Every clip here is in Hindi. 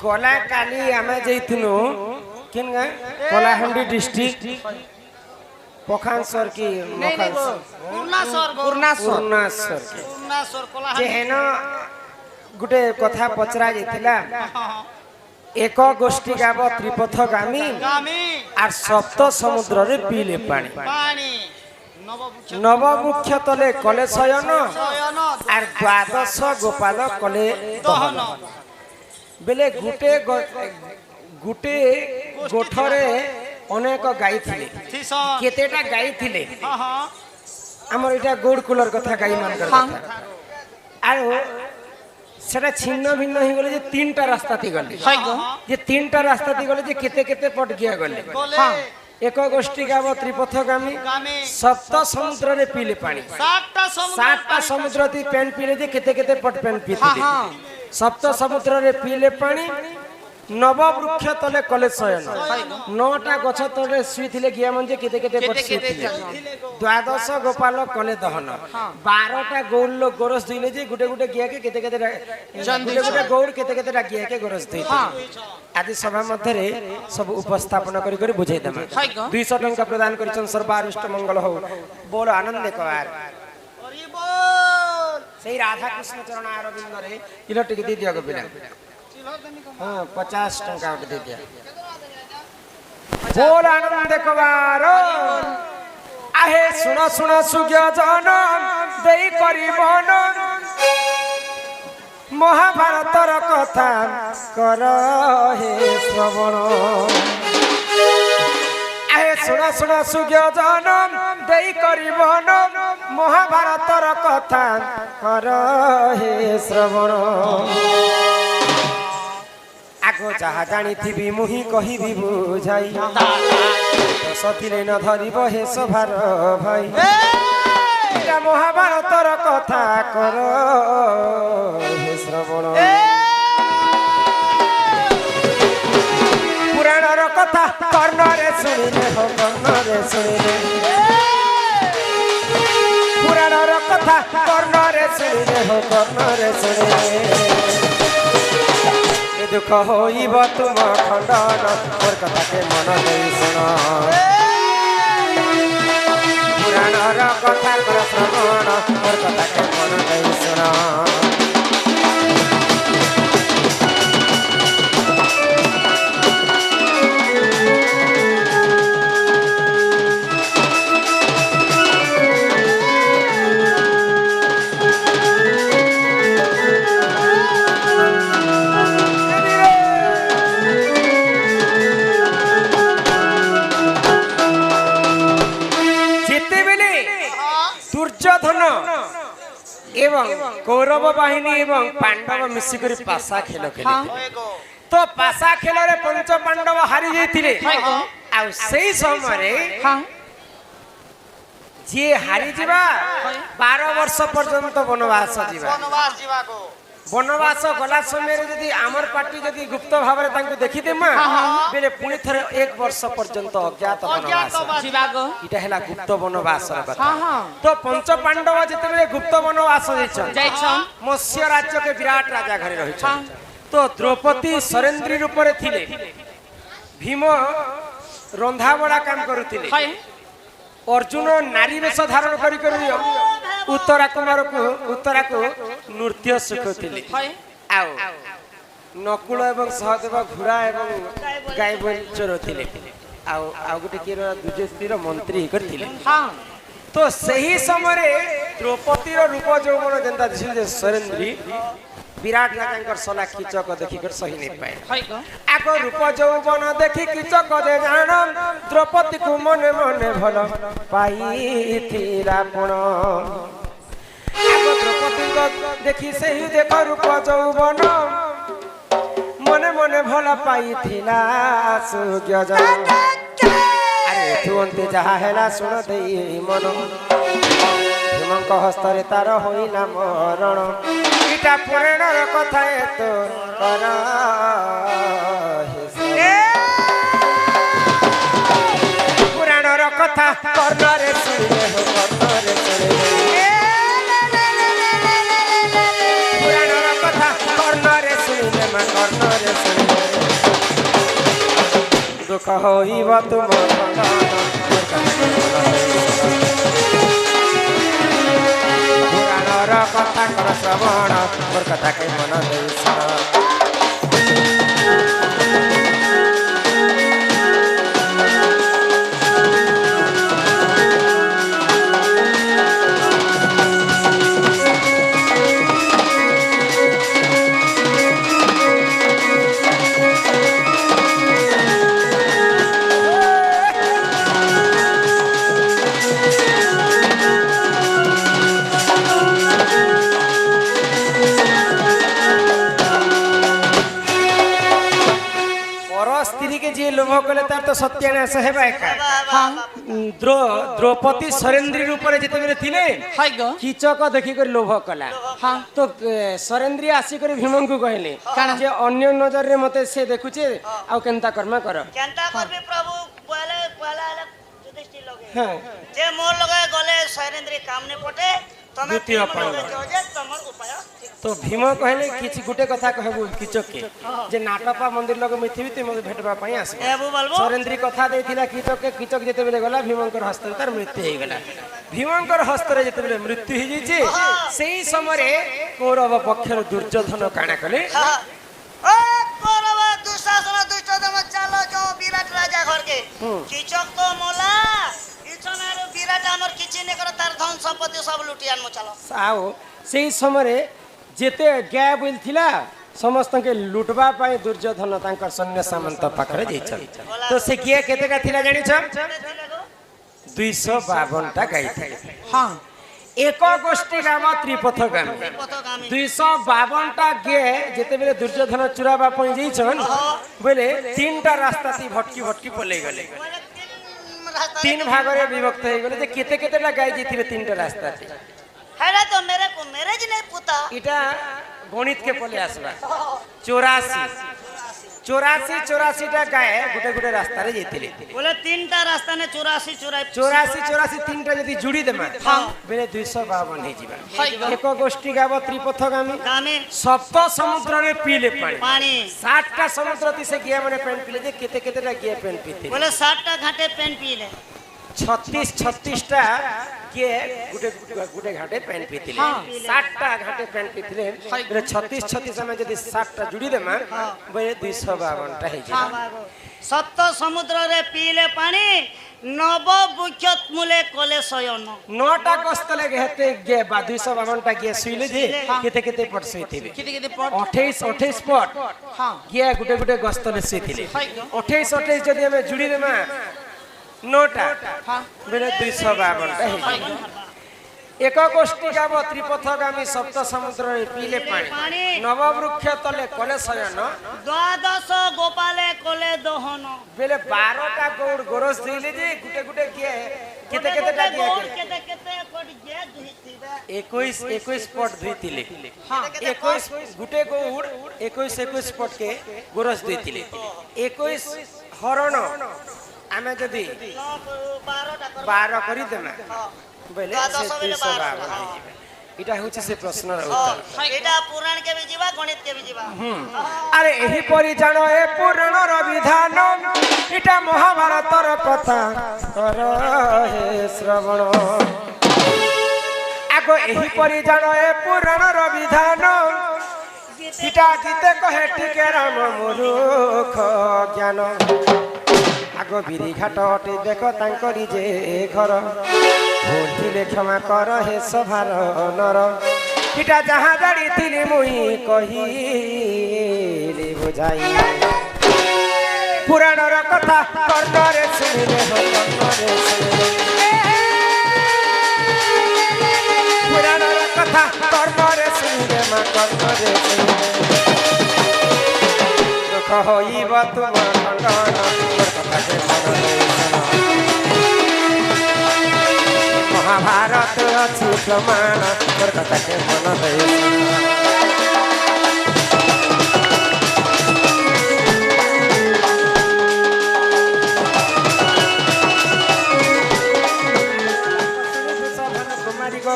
गला काली आमे जइतनु किन गा कलाहांडी डिस्ट्रिक्ट पखानसर की पूर्णासर जे हेन गुटे कथा पचरा जाइतिला एक गोष्ठी गाब त्रिपथगामी आर सप्त समुद्र रे पीले पानी नवमुख्य तले कले शयन आर द्वादश गोपाल कले दहन बेले गुटे गुटे गोठरे अनेक गाई थिले केतेटा गाई थिले हमर इटा गोड कूलर कथा गाई मान कर कथा आरो सेटा छिन्न भिन्न ही गले जे तीनटा रास्ता थी गले जे तीनटा रास्ता थी गले जे केते केते पट गया गले हां एक गोष्ठी गाव त्रिपथगामी सप्त समुद्र रे पीले पानी सातटा समुद्र थी पेन पीले जे केते केते पट पेन पीते सप्त समुद्र रे पीले पानी नववृक्ष तले कले शयन नौटा गछ तले सुइथिले गिया मंजे केते केते पट सुइथिले द्वादश गोपाल कले दहन 12टा गौर लोग गोरस दिले जे गुटे गुटे गिया के केते केते गुटे गुटे गौर केते केते गिया के गोरस दै आदि सभा मध्य रे सब उपस्थापन करी करी बुझाई दमा 200 टंका प्रदान करिसन सर्वारिष्ट मंगल हो बोल आनंद कवार हरि बोल सही राधा कृष्ण चरण अरविंद रे किलो टिक दे दिया गबिला हाँ 50 टंका दे दिया बोल आनंद कवार आहे सुन सुन सुज्ञ जन देई करी मन महाभारतर कथा कर हे श्रवण आहे सुन सुन सुज्ञ जन देई करी मन महाभारतर कथा कर हे श्रवण आगो जहा जानी थी मुही कही बुझाई तो सतीले न धरिब हे सभार भाई महाभारतर कथा कर हे श्रवण पुराणर कथा कर्णरे शुणिले हो कर्णरे शुणिले पुराणर कथा कर्णरे शुणिले हो कर्णरे शुणिले दुख होइब तुम खंडन मोर कथा के मन देई सुन पुराणर कथा कर श्रवण मोर कथा के मन देई सुन एवं कौरव बाहिनी एवं पांडव मिसिकरी पासा खेल खेले तो पासा खेल रे पंच पांडव हारी जाइथिले आ सेही समय रे जे हारी जिबा 12 वर्ष पर्यंत वनवास जिबा वनवास गला समय रे यदि आमर पार्टी यदि गुप्त भाव रे तांको देखि देमा बेले पुनी थरे 1 वर्ष पर्यंत अज्ञात वनवास जिबागो इटा हैला गुप्त वनवास र कथा तो पंच पांडव जते गुप्त वनवास जाइछन मत्स्य राज्य के विराट राजा घरे रहिछन तो द्रौपदी सरेंद्री रूप रे थिले भीम रंधा बड़ा काम करूथिले अर्जुन नारी वेश धारण करी करी उत्तरा कुमार को नृत्य शिखुथिले आउ नकुल एवं सहदेव घोड़ा एवं गाय चोर थिले आउ गुटे के दुजेस्तीर मंत्री करथिले तो सही समय द्रौपदी रूप यौवन जनता दिसे सरेंद्री विराट राजा सला कीचक देखिकर सही नहीं पाए आग रूप यौवन देखी कीचक जे जान द्रौपदी को मने मने भल पाइथिला पुण आग द्रौपदी को देखी सही देख रूप यौवन मने मने भल पाइथिला सुज्ञ जन अरे तुंते जहा हैला सुन देई मन हिमंक हस्तरे तार होइला मरण इटा पुराणर कथा तो कर पुराणर कथा कर्णरे शुणिले हो कर्णरे शुणिले पुराणर कथा कर्णरे शुणिले मा कर्णरे शुणिले হইব তুম পুরাণর কথা কর শ্রবণ মোর কথাকে মন দেই শরণ লোভ কলে তার তো সত্যানাশ হেবা একা দ্রৌপদী সরেন্দ্রী রূপরে যেতবেলে থিলে কিচক দেখি করে লোভ কলা তো সরেন্দ্রী আসি করে ভীমঙ্কু কহিলে যে অন্য নজরে মতে সে দেখুছে আউ কেনতা কর্ম কর কেনতা করবে প্রভু পহলে পহলা যুধিষ্ঠির লগে যে মোর লগে গলে সরেন্দ্রী কামনে পটে তুমি তোমার উপায় তো ভীম কহিলে কিছু গোটে কথা কহবু কিচককে যে নাটপা মন্দির লগে মিথিবি তুই মতে ভেটবা পাই আসবে সরেন্দ্রী কথা দেইছিলা কিচককে কিচক যেতেবেলে গলা ভীমঙ্কর হস্ତରେ তার মৃত্যু হয়ে গলা ভীমঙ্কর হস্ତରେ যেতেবেলে মৃত্যু হয়ে যাইছে সেই সময়ে কৌরব পক্ষের দুর্যোধন কাଣା কলে ও কৌরব দুঃশাসন দুর্যোধন চালো যাও বিরাট রাজা ঘরকে কিচক তো মোলা ইছনার বিরাট আমার কিছু নে করে তার ধন সম্পত্তি সব লুটি আনমু চালো সাও সেই সময়ে যেতে গ্যা বলছিলা সমস্তকে লুটবা পাই দুর্যোধন তাঙ্কর সৈন্য সামন্ত পাখরে যাইছন তো সে গিয়ে কেতেকা থিলা জানিছ 252টা গাই থাকে হ্যাঁ এক গোষ্ঠী গাম ত্রিপথগামী 252টা গিয়ে যেতেবেলে দুর্যোধন চুরাবা পাই যাইছন বলে তিনটা রাস্তাতে ভটকি ভটকি পলাই গলে তিন ভাগরে বিভক্ত হয়ে গেলে যে কেতে কেতেটা গাই যাইতিবে তিনটা রাস্তাতে হেরা তো মেরে কো ম্যারেজ নাই পুতা এটা গণিত কে পলে আসবা 84টা গায়ে গোটে গোটে রাস্তা রে যাইতিলে বলে তিনটা রাস্তা নে 84 তিনটা যদি জুড়ি দেমা বেলে 252 হই যিবা এক গোষ্ঠী গাব ত্রিপথগামী গামে সপ্ত সমুদ্রে পিলে পানি 60টা সমুদ্রতি সে গিয়া মানে পেন পিলে যে কেতে কেতেটা গিয়া পেন পিতে বলে 60টা ঘাটে পেন পিলে 36টা গিয়ে গুটে ঘাটে পেন পিতিলে 60টা ঘাটে পেন পিতিলে বলে 36 আমি যদি 60টা জুড়ি দেমা বলে 252টা হই যাবে সপ্ত সমুদ্রে পিলে পানি নব বৃক্ষ মূলে কলে শয়ন 9টা কস্তলে হেতে গে বা 252টা গিয়ে শুইলে যে কেতে কেতে পট শুইতিবে কেতে পট 28 পট হ্যাঁ গিয়া গুটে গুটে গস্তলে শুইতিলে 28 যদি আমি জুড়ি দেমা 9টা বেলে 252টা হই যাবে এক গোষ্ঠী গাব ত্রিপথগামী সপ্ত সমুদ্রে পিলে পানি নববৃক্ষ তলে কলে শয়ন দ্বাদশ গোপালে কলে দহন বেলে 12টা গৌড় গোরস দিলে যে গুটে গুটে গিয়ে কেতে কেতেটা গিয়ে কেতে কেতে পট গিয়ে ধুইতিবে 21 পট ধুইতিলে হ্যাঁ 21 গুটে গৌড় 21 পট কে গোরস দিতিলে 21 হরণ আমি যদি 12 করি দেমা বলে এটা হচ্ছে সে প্রশ্নের উত্তর এটা পুরাণ কে বি ଯିବା গণিত কে বি ଯିବା আরে এহি পরি জানো এ পুরাণর বিধান এটা মহাভারতর কথা কর হে শ্রবণ আগো এহি পরি জানো এ পুরাণর বিধান এটা গীতে কহে টিকে রাম মূর্খ জ্ঞান আগো বিরি ঘাট অটে দেখো তাঙ্করি যে ঘর ভুলছিলে ক্ষমা কর হে সভার নর এটা যাহা জানিଥିଲି মুই কহিলি বুঝাই পুরাণর কথা কর্ণরে শুনিলে কর্ণরে শুনিলে পুরাণর কথা কর্ণরে শুনিলে মা কর্ণরে শুনিলে দুঃখ হইব তোমার খণ্ডন কথাকে মন মহাভারত আছে প্রমাণ তোর কথাকে মন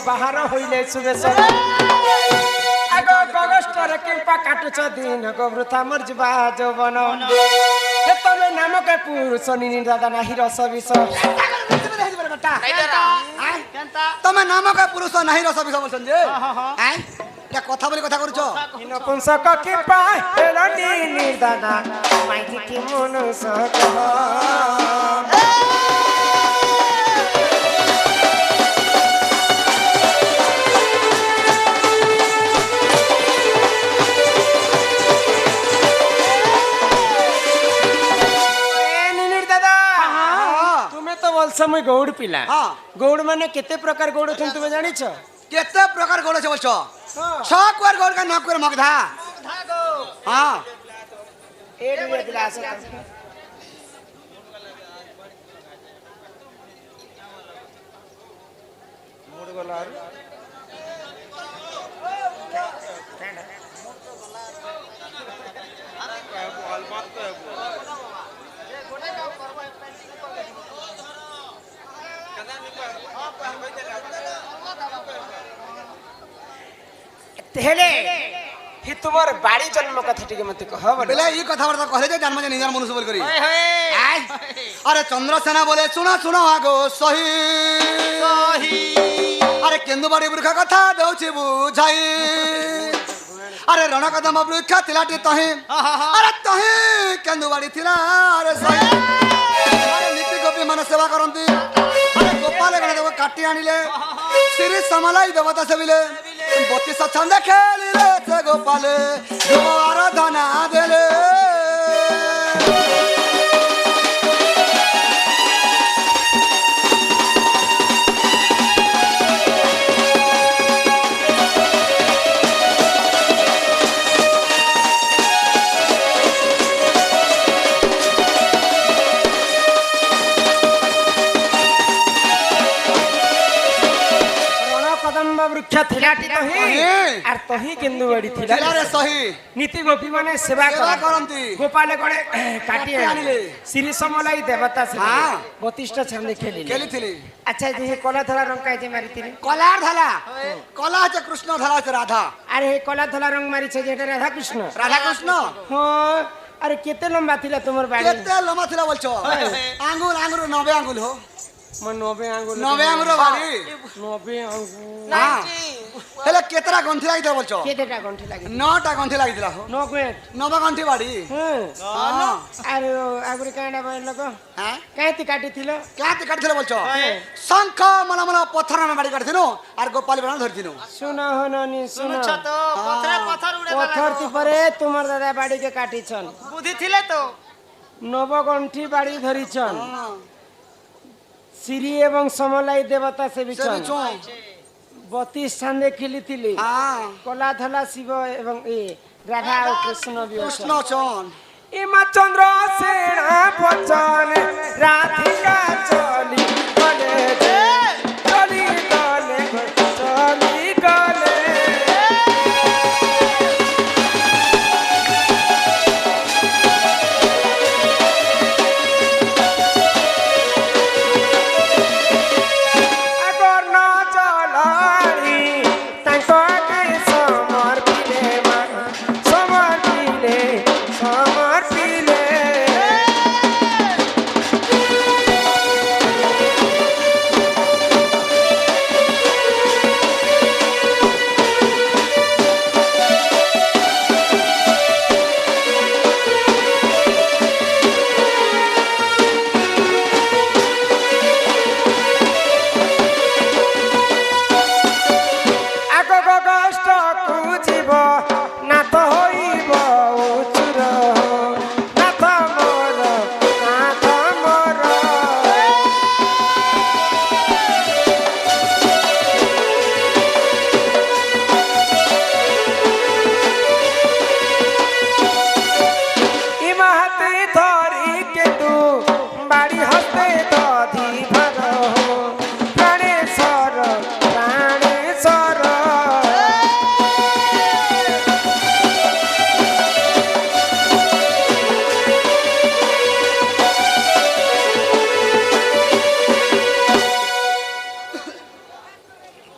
বাহার হইলে সুবেশ আগ কগষ্টরে কিম্পা কাটুছ দিন গো বৃথা মর্যবা যৌবন তবে নামক পুরুষ নিনি দাদা নাহি রস বিষ তুমি নামক পুরুষ নাহি রস বিষ বলছেন যে এটা কথা বলি কথা করছ নপুংসক কি পায় এলো নিনি দাদা মাইকি কি মনুষ্য কহ समय गौड़ पिला गौड़ माने केते प्रकार गौड़ छन तुमे जानि छ केते प्रकार गौड़ छ बोलछ सब कर गौड़ का नाम कर मगधा हां एक ये गिलास मोड़ गला अरे बॉल मत तो ये गोटे काम करबो हेले हि तुमर बाड़ी जन्म कथा टिके मते कह बेले ई कथा वार्ता कहले जे जन्म जे निजार मनुष्य बोल करी अरे चंद्रसेना बोले सुना सुना आगो सही सही अरे केंदु बाड़ी वृक्ष कथा दउछि बुझाई अरे रण कदम वृक्ष तिलाटी तही अरे तही केंदु बाड़ी थिला अरे सही अरे नीति गोपी मन सेवा करंती अरे गोपाल गण देव काटी आनिले श्री समलाई देवता सेविले 32 छंद खेलिले से गोपाले देव आराधना देले वृक्ष थिलाटी तही आर तही केंदु बाड़ी थिला रे सही नीति गोपी माने सेवा करंती गोपाल गणे काटी आनिले श्री समलाई देवता से 32 छंद खेलिले अच्छा जे कला धला रंग काई जे मारितिले कलार धला कला जे कृष्ण धला से राधा अरे हे कला धला रंग मारी छे जेटा राधा कृष्ण हां अरे केते लंबा थिला तुमर बाड़ी केते लंबा थिला बोलछो आंगुर आंगुर 90 आंगुल हो मन 90 आंगुल 90 आंगुर बाड़ी 90 आंगुल हेले केतरा गंठी लागि बोलछ केतेटा गंठी लागि 9टा गंठी लागिला हो 9 गंठी बाड़ी हां अरे आगुरी कांडा बाय लोक हां काती काटी थिलो बोलछ शंख मला मला पत्थर में बाड़ी काटथिनो आर गोपाल बना धरथिनो सुनो हो ननी सुनो तो पत्थर उड़े पत्थर ती परे तुमर दादा बाड़ी के काटी छन बुद्धि थिले तो 9 गंठी बाड़ी धरी छन श्री एवं समलाई देवता से बिचन 32 छंदे खिलिथिले कला धला शिव एवं ए राधा और कृष्ण भी कृष्ण चन इमा चंद्र सेना बचन राधिका चली गले चली गले चली गले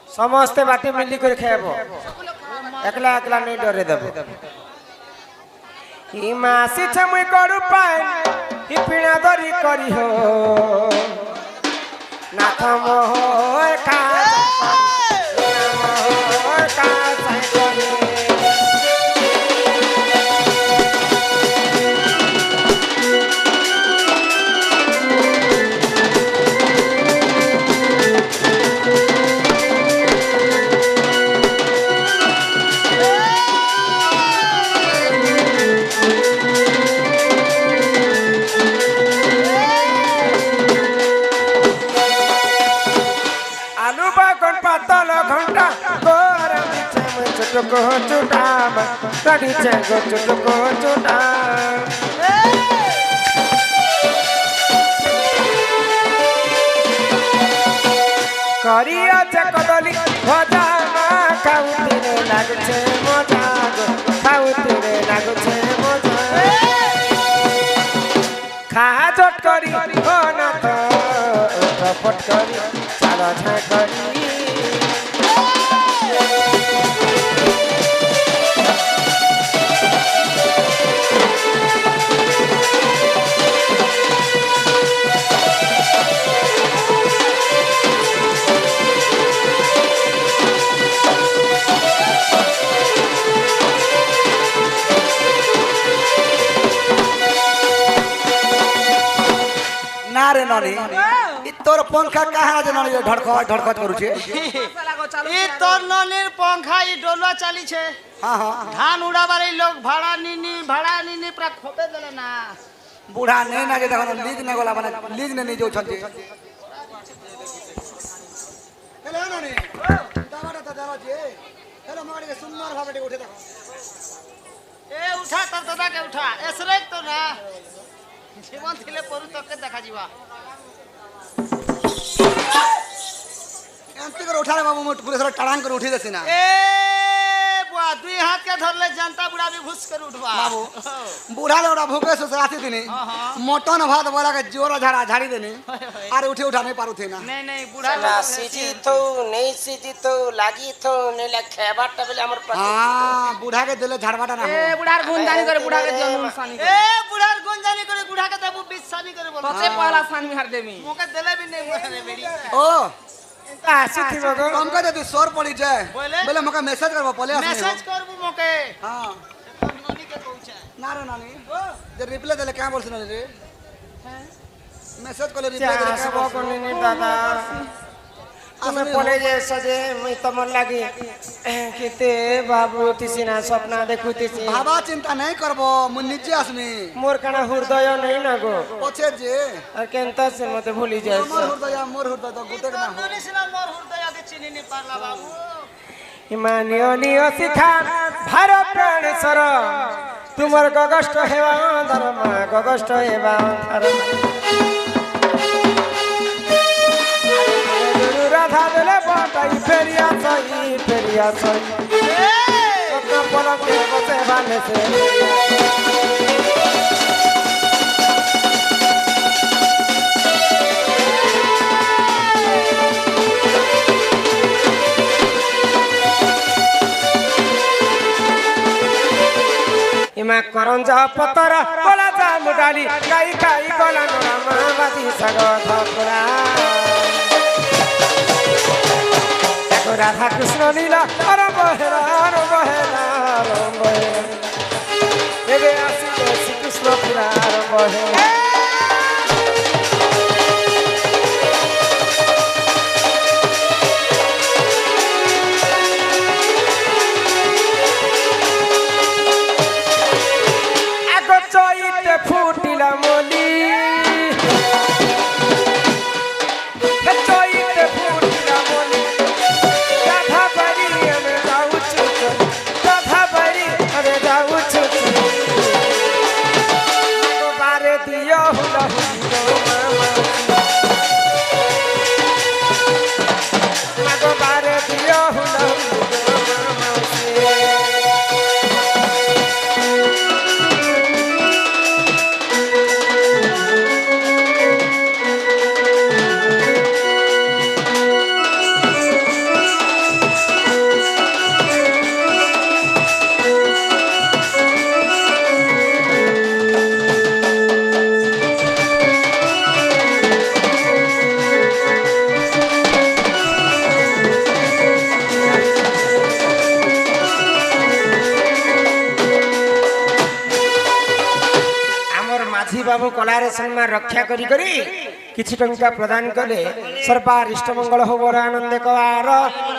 समस्ते बाटे मिली कर खाएबो एकला एकला नहीं डरे देबो ई मासी छमुई करू पाए হি পিণা ধরি করি হো নাথ মোহর কাজ মোহর কাজ করি আলু বাগন পাতল ঘন্টা গোরা দিচ্ছে মই ছোটক ছোটা কাটিছে গো ছোটক ছোটা করিয়াছে কদলি ভজা মা খাউতিরে লাগছে মজা গো খাউতিরে লাগছে মজা খা জট করি ও না তো ফট করি চালা ঝাঁ করি না রে ননি ই তোর পঙ্খা কাহা যে ননি ধড়কট ধড়কট করুছে ই তোর ননির পঙ্খা ই ডোলা চালিছে হ্যাঁ হ্যাঁ ধান উড়াবার এই লোক ভাড়া নিনি পুরা খোপে দেলে না বুড়া নেই না যে দেখো লিজ না গলা মানে লিজ নে নিয়ে যাচ্ছন্তি হেলো ননি দামাটা তো দাও যে হেলো মাড়িকে সুন্দর ভাবে টিকে উঠে দেখো এ উঠা তোর দাদাকে উঠা এসরে তো না জীবন ଥିଲେ পরু তোকে দেখা ଯିବା এমতি করে উঠালে বাবু মোট পুরো সারা টাড়াং করে উঠে যাচ্ছে না এ বুয়া দুই হাত কে ধরলে জানতা বুড়া भी ঘুষ করে উঠবা বাবু বুড়া লোড়া ভুকে সে রাতে দিনে মটন ভাত বলা के जोरा झाड़ा झाड़ी देने अरे उठे उठा नहीं पारू थे ना नहीं नहीं बुढ़ा না সিজি তো নেই সিজি তো লাগি তো নেলে খেবারটা বলে আমার পাশে हां बुढ़ा के दिले झाड़वाटा ना এ বুড়ার গুণদানি করে বুড়াকে দিও নুনসানি এ বুড়ার গুণদানি করে বুড়াকে দেবু বিসানি করে বল তোতে পয়লা সানি হার দেমি মোকে দেলে भी नहीं মরে বেড়ি ओ আসিথি মগো तुमको यदि सोर पड़ी जाए बोले? बोले मका मैसेज करबो पले মেসেজ করবু মোকে हां ননি কে কইছে ना रे नानी जे रिप्लाई देले क्या बोलছ रे मैसेज कोले रिप्लाई देले क्या আসবো बोलছ কোনি দাদা তুমি বলে যে সজে মই তোমার লাগি কিতে বাবু তিসিনা স্বপ্ন দেখুতিছি बाबा चिंता नहीं करबो मु निजे आसमी মোর কানা হৃদয় নেই না গো पछे जे আর কেনতা সে মতে ভুলি যায় मोर हृदय तो गुटे ना हो ননি সিনা মোর হৃদয়কে চিনি নি পারলা বাবু হিমানিও নিও শিখা ভারত প্রাণেশ্বর তোমার গগষ্ট হেবা ধর্ম গগষ্ট হেবা ধর্ম রাধা দেলে বটাই ফেরিয়া সই কত পলকে বসে বানেছে ইমা করঞ্জা পতর বলা যা মুডালি গাই গাই গলা নোরা মাবাদি সাগ ধপুরা দেখো রাধা কৃষ্ণ লীলা আরম্ভ হেরা আরম্ভ হেরা আরম্ভ হেরা এবে আসিলে শ্রীকৃষ্ণ পুরা আরম্ভ হেরা চইতে ফুটিলা মলি চইতে ফুটিলা মলি রাধা বাড়ি আমি যাউছু রাধা বাড়ি আমি যাউছু বারে দিও माझी बाबू कलारे सम्मान रक्षा करी करी किछि टंका प्रदान कले सर्वार इष्ट मंगल हो बर आनंद कवार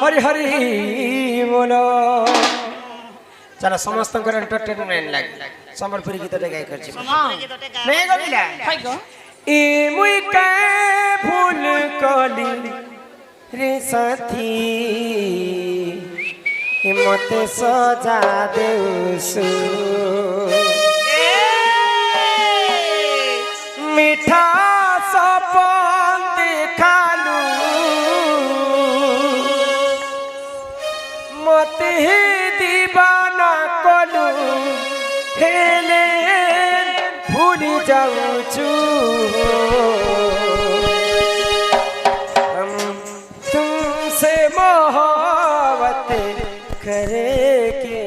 हरि हरि बोलो। चलो समस्त एंटरटेनमेंट लाग संबलपुरी गीत गाय करछि नहीं गबिला ए मुई के भूल कली रे साथी मते सजा देउसु मीठा सपन देखालु मते दीवाना कलु हेले भूली जाऊछु हम तुमसे मोहब्बत करेंगे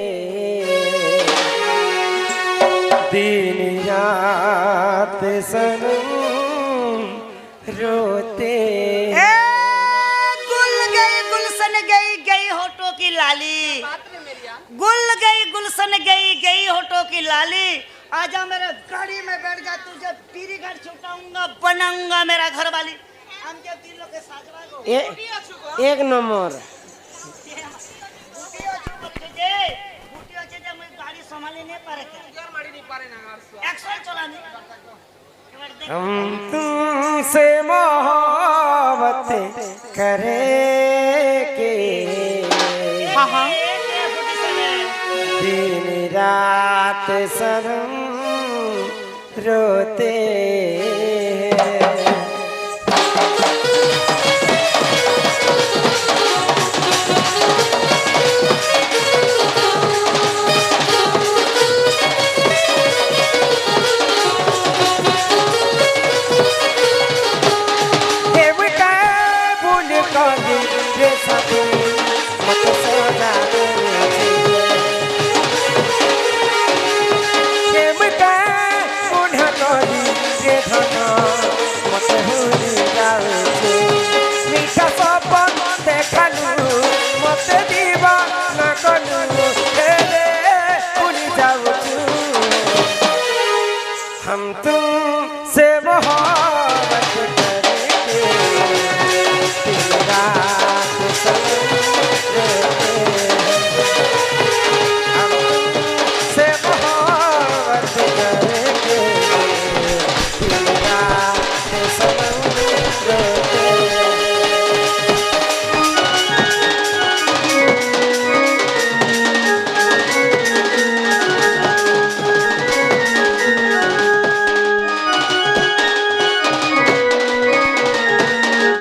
दिन रात सनम रोते गुल गई गुलशन गई गई होठों की लाली गुल गई गुलशन गई गई होठों की लाली आजा मेरे गाड़ी में बैठ जा तुझे पीरी घर छुटाऊंगा बनाऊंगा मेरा घर वाली हम के दिलों के साजवा को एक नंबर बुटियो छे मैं गाड़ी संभाली नहीं पारे एक्शन चलानी हम तुमसे मोहब्बत करेंगे दिन रात सनम रोते मीठा सपन देखालु मते दीवाना कलु हेले भूली जाऊछु हम तुम